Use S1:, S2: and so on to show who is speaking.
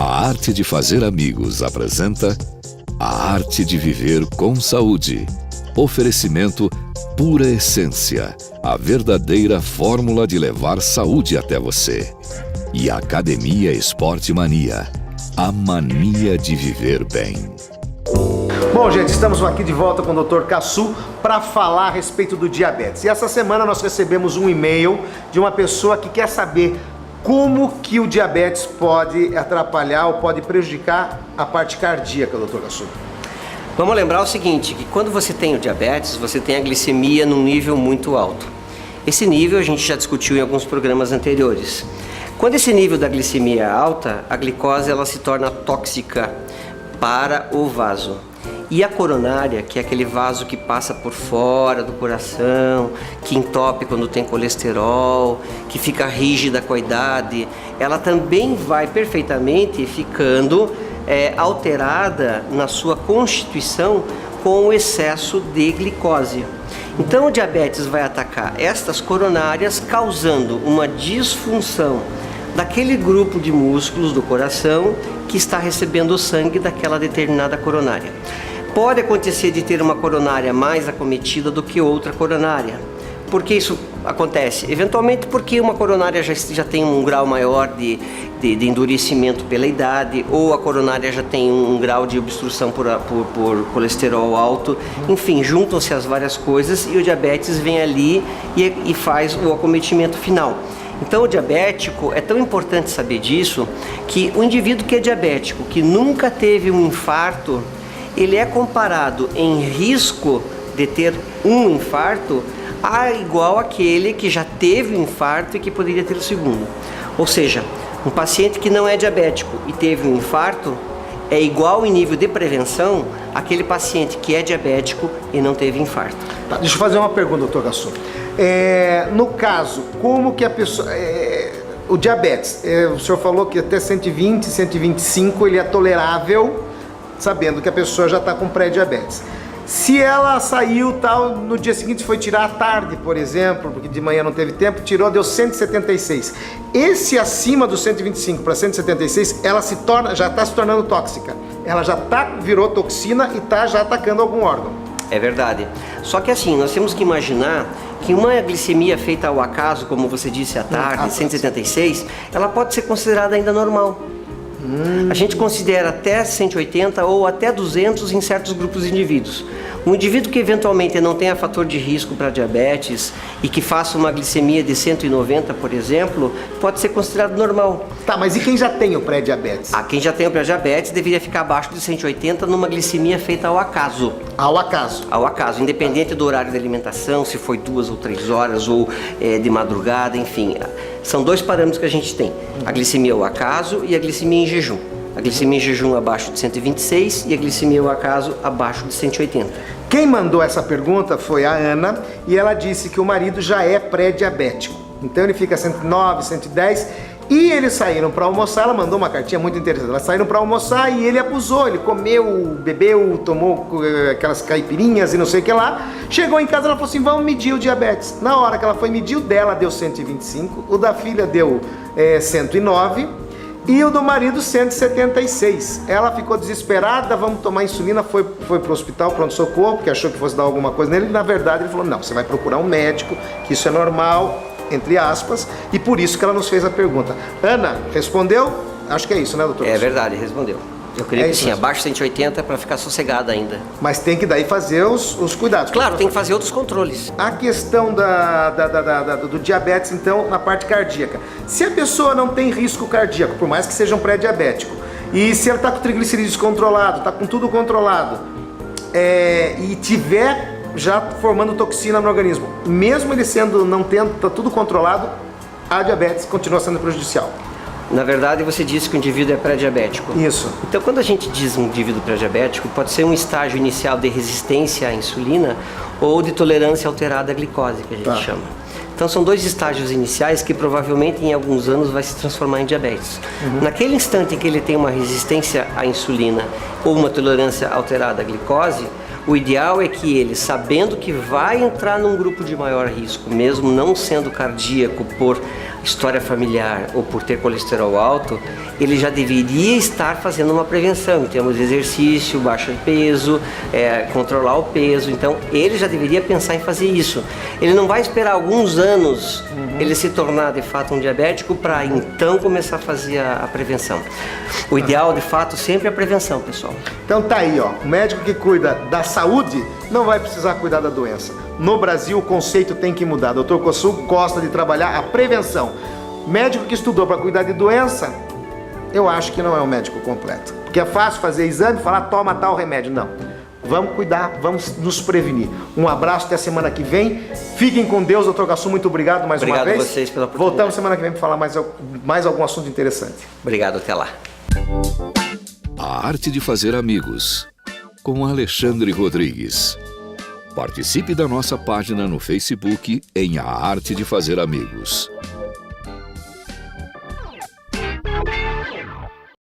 S1: A Arte de Fazer Amigos apresenta A Arte de Viver com Saúde. Oferecimento Pura Essência, a verdadeira fórmula de levar saúde até você. E Academia Esporte Mania, a mania de viver bem.
S2: Bom, gente, estamos aqui de volta com o Dr. Cassu para falar a respeito do diabetes. E essa semana nós recebemos um e-mail de uma pessoa que quer saber como que o diabetes pode atrapalhar ou pode prejudicar a parte cardíaca, Dr. Cassu.
S3: Vamos lembrar o seguinte, que quando você tem o diabetes, você tem a glicemia num nível muito alto. Esse nível a gente já discutiu em alguns programas anteriores. Quando esse nível da glicemia é alta, a glicose ela se torna tóxica para o vaso. E a coronária, que é aquele vaso que passa por fora do coração, que entope quando tem colesterol, que fica rígida com a idade, ela também vai perfeitamente ficando alterada na sua constituição com o excesso de glicose. Então o diabetes vai atacar estas coronárias, causando uma disfunção daquele grupo de músculos do coração que está recebendo o sangue daquela determinada coronária. Pode acontecer de ter uma coronária mais acometida do que outra coronária. Por que isso acontece? Eventualmente porque uma coronária já tem um grau maior de endurecimento pela idade, ou a coronária já tem um grau de obstrução por colesterol alto. Enfim, juntam-se as várias coisas e o diabetes vem ali e faz o acometimento final. Então o diabético, é tão importante saber disso, que o indivíduo que é diabético, que nunca teve um infarto, ele é comparado em risco de ter um infarto igual aquele que já teve um infarto e que poderia ter o segundo. Ou seja, um paciente que não é diabético e teve um infarto é igual em nível de prevenção àquele paciente que é diabético e não teve infarto.
S2: Tá, deixa eu fazer uma pergunta, doutor Cassu. No caso, como que a pessoa... o diabetes, o senhor falou que até 120, 125 ele é tolerável, sabendo que a pessoa já está com pré-diabetes. Se ela saiu tal, no dia seguinte foi tirar à tarde, por exemplo, porque de manhã não teve tempo, tirou, deu 176. Esse acima do 125 para 176, ela já está se tornando tóxica. Ela já virou toxina e está já atacando algum órgão.
S3: É verdade. Só que assim, nós temos que imaginar que uma glicemia feita ao acaso, como você disse à tarde, 176, ela pode ser considerada ainda normal. A gente considera até 180 ou até 200 em certos grupos de indivíduos. Um indivíduo que eventualmente não tenha fator de risco para diabetes e que faça uma glicemia de 190, por exemplo, pode ser considerado normal.
S2: Tá, mas e quem já tem o pré-diabetes?
S3: Quem já tem o pré-diabetes deveria ficar abaixo de 180 numa glicemia feita ao acaso.
S2: Ao acaso?
S3: Ao acaso, independente do horário de alimentação, se foi 2 ou 3 horas ou de madrugada, enfim. São dois parâmetros que a gente tem, a glicemia ao acaso e a glicemia em jejum. A glicemia em jejum abaixo de 126 e a glicemia ao acaso abaixo de 180.
S2: Quem mandou essa pergunta foi a Ana e ela disse que o marido já é pré-diabético. Então ele fica 109, 110 e eles saíram para almoçar. Ela mandou uma cartinha muito interessante. Elas saíram para almoçar e ele abusou. Ele comeu, bebeu, tomou aquelas caipirinhas e não sei o que lá. Chegou em casa, ela falou assim, vamos medir o diabetes. Na hora que ela foi medir, o dela deu 125, o da filha deu 109 e o do marido 176. Ela ficou desesperada, vamos tomar insulina, foi pro hospital, pronto-socorro, porque achou que fosse dar alguma coisa nele. Na verdade ele falou, não, você vai procurar um médico, que isso é normal, entre aspas, e por isso que ela nos fez a pergunta. Ana, respondeu? Acho que é isso, né, doutor?
S3: É verdade, respondeu. Eu creio que sim, abaixo de 180 para ficar sossegada ainda.
S2: Mas tem que daí fazer os cuidados.
S3: Claro, tem que fazer outros controles.
S2: A questão do diabetes, então, na parte cardíaca. Se a pessoa não tem risco cardíaco, por mais que seja um pré-diabético, e se ela está com triglicerídeos controlado, está com tudo controlado, e tiver já formando toxina no organismo, mesmo ele não tendo, está tudo controlado, a diabetes continua sendo prejudicial.
S3: Na verdade, você disse que o indivíduo é pré-diabético.
S2: Isso.
S3: Então, quando a gente diz um indivíduo pré-diabético, pode ser um estágio inicial de resistência à insulina ou de tolerância alterada à glicose, que a gente chama. Então, são dois estágios iniciais que provavelmente em alguns anos vai se transformar em diabetes. Naquele instante em que ele tem uma resistência à insulina ou uma tolerância alterada à glicose, o ideal é que ele, sabendo que vai entrar num grupo de maior risco, mesmo não sendo cardíaco por história familiar ou por ter colesterol alto, ele já deveria estar fazendo uma prevenção em termos de exercício, baixa de peso, controlar o peso. Então, ele já deveria pensar em fazer isso. Ele não vai esperar alguns anos ele se tornar de fato um diabético para então começar a fazer a prevenção. O ideal, de fato, sempre é a prevenção, pessoal.
S2: Então tá aí, ó, o médico que cuida da saúde não vai precisar cuidar da doença. No Brasil, o conceito tem que mudar. Dr. Kossuth gosta de trabalhar a prevenção. Médico que estudou para cuidar de doença, eu acho que não é um médico completo. Porque é fácil fazer exame e falar, toma tal remédio. Não. Vamos cuidar, vamos nos prevenir. Um abraço, até a semana que vem. Fiquem com Deus, Dr. Kossuth, muito obrigado mais uma vez.
S3: Obrigado a vocês pela oportunidade.
S2: Voltamos semana que vem para falar mais algum assunto interessante.
S3: Obrigado, até lá.
S1: A Arte de Fazer Amigos, com Alexandre Rodrigues. Participe da nossa página no Facebook em A Arte de Fazer Amigos.